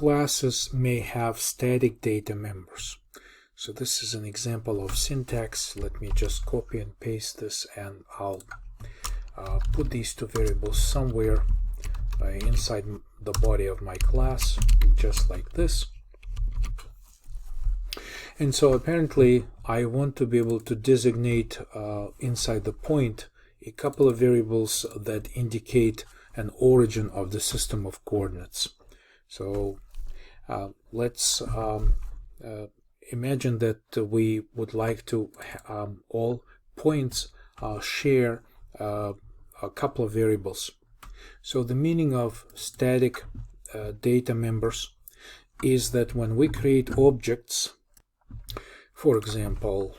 classes may have static data members. So this is an example of syntax. Let me just copy and paste this, and I'll put these two variables somewhere inside the body of my class, just like this. And so apparently I want to be able to designate inside the point a couple of variables that indicate an origin of the system of coordinates. So let's imagine that we would like to all points share a couple of variables. So the meaning of static data members is that when we create objects, for example,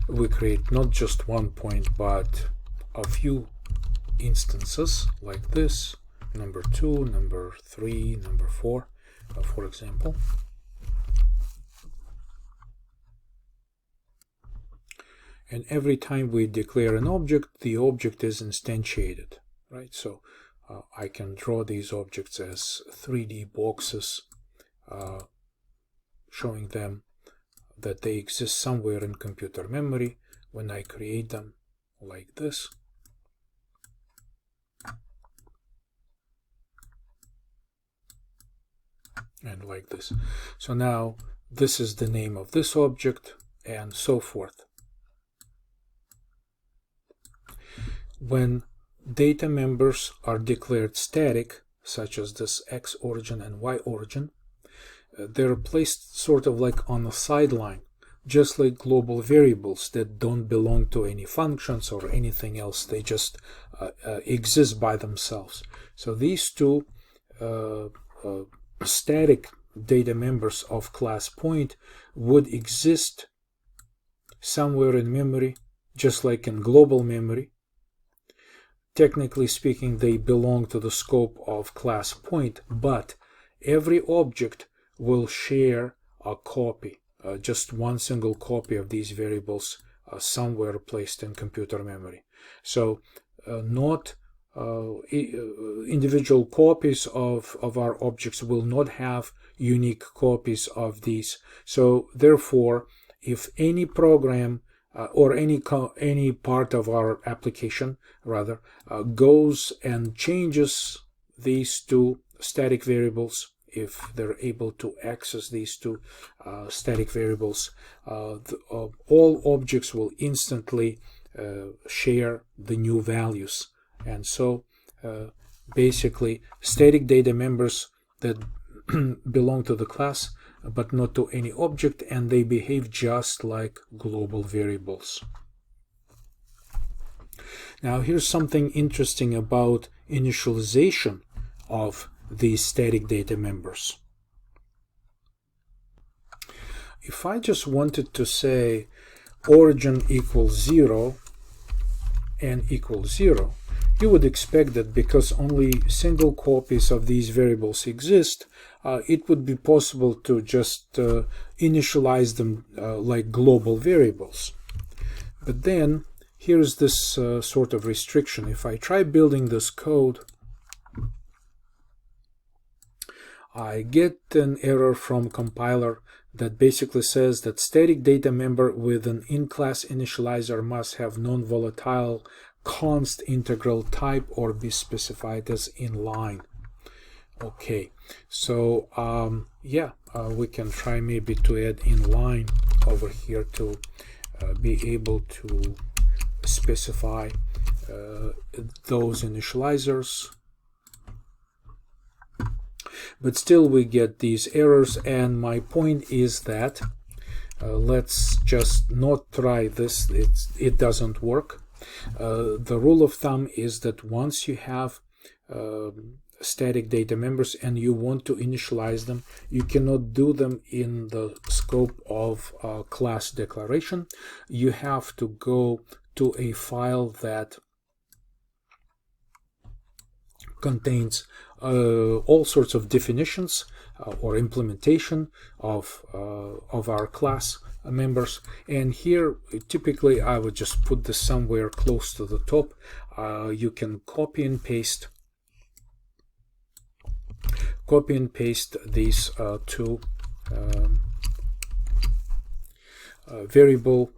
we create not just one point but a few instances like this, number 2, number 3, number 4, for example. And every time we declare an object, the object is instantiated, right? So I can draw these objects as 3D boxes, showing them that they exist somewhere in computer memory when I create them like this. And like this. So now this is the name of this object, and so forth. When data members are declared static, such as this X origin and Y origin, they're placed sort of like on a sideline, just like global variables that don't belong to any functions or anything else. They just exist by themselves. So these two static data members of class point would exist somewhere in memory, just like in global memory. Technically speaking, they belong to the scope of class point, but every object will share a copy, just one single copy of these variables somewhere placed in computer memory. So not individual copies of our objects will not have unique copies of these. So therefore, if any program or any part of our application rather goes and changes these two static variables, if they're able to access these two static variables, all objects will instantly share the new values. And so basically static data members that belong to the class but not to any object, and they behave just like global variables. Now here's something interesting about initialization of these static data members. If I just wanted to say origin equals 0 and equals 0, you would expect that because only single copies of these variables exist, it would be possible to just initialize them like global variables. But then here's this sort of restriction. If I try building this code, I get an error from compiler that basically says that static data member with an in-class initializer must have non-volatile const integral type or be specified as inline. Okay, so we can try maybe to add inline over here to be able to specify those initializers. But still we get these errors, and my point is that let's just not try this. It doesn't work. The rule of thumb is that once you have static data members and you want to initialize them, you cannot do them in the scope of class declaration. You have to go to a file that contains all sorts of definitions or implementation of our class members. And here typically I would just put this somewhere close to the top. You can copy and paste these two variable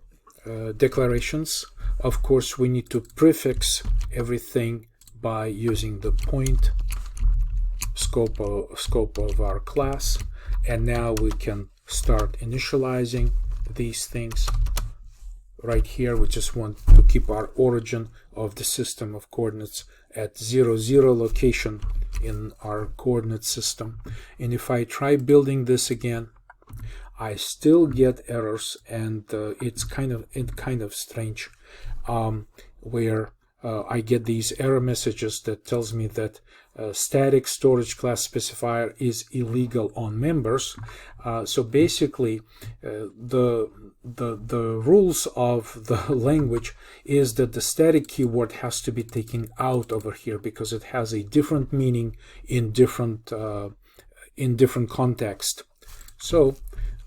declarations. Of course, we need to prefix everything by using the point scope of our class, and now we can start initializing these things. Right here we just want to keep our origin of the system of coordinates at 0, 0 location in our coordinate system. And if I try building this again, I still get errors, and it's kind of strange, where I get these error messages that tells me that static storage class specifier is illegal on members. So basically, the rules of the language is that the static keyword has to be taken out over here because it has a different meaning in different context. So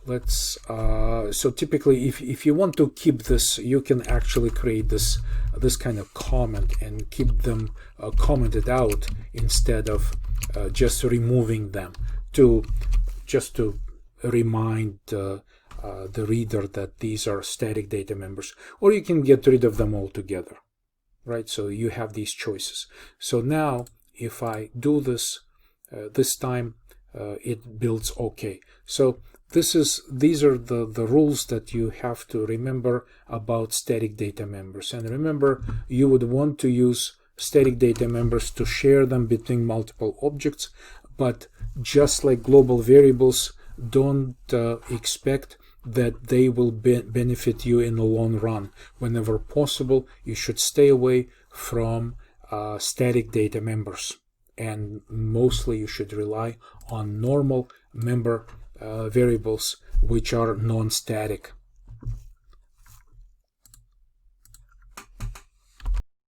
let's so typically if you want to keep this, you can actually create this kind of comment and keep them commented out instead of just removing them, just to remind the reader that these are static data members. Or you can get rid of them altogether, right? So you have these choices. So now if I do this this time, it builds okay. So these are the rules that you have to remember about static data members. And remember, you would want to use static data members to share them between multiple objects, but just like global variables, don't expect that they will benefit you in the long run. Whenever possible, you should stay away from static data members, and mostly you should rely on normal member variables which are non-static.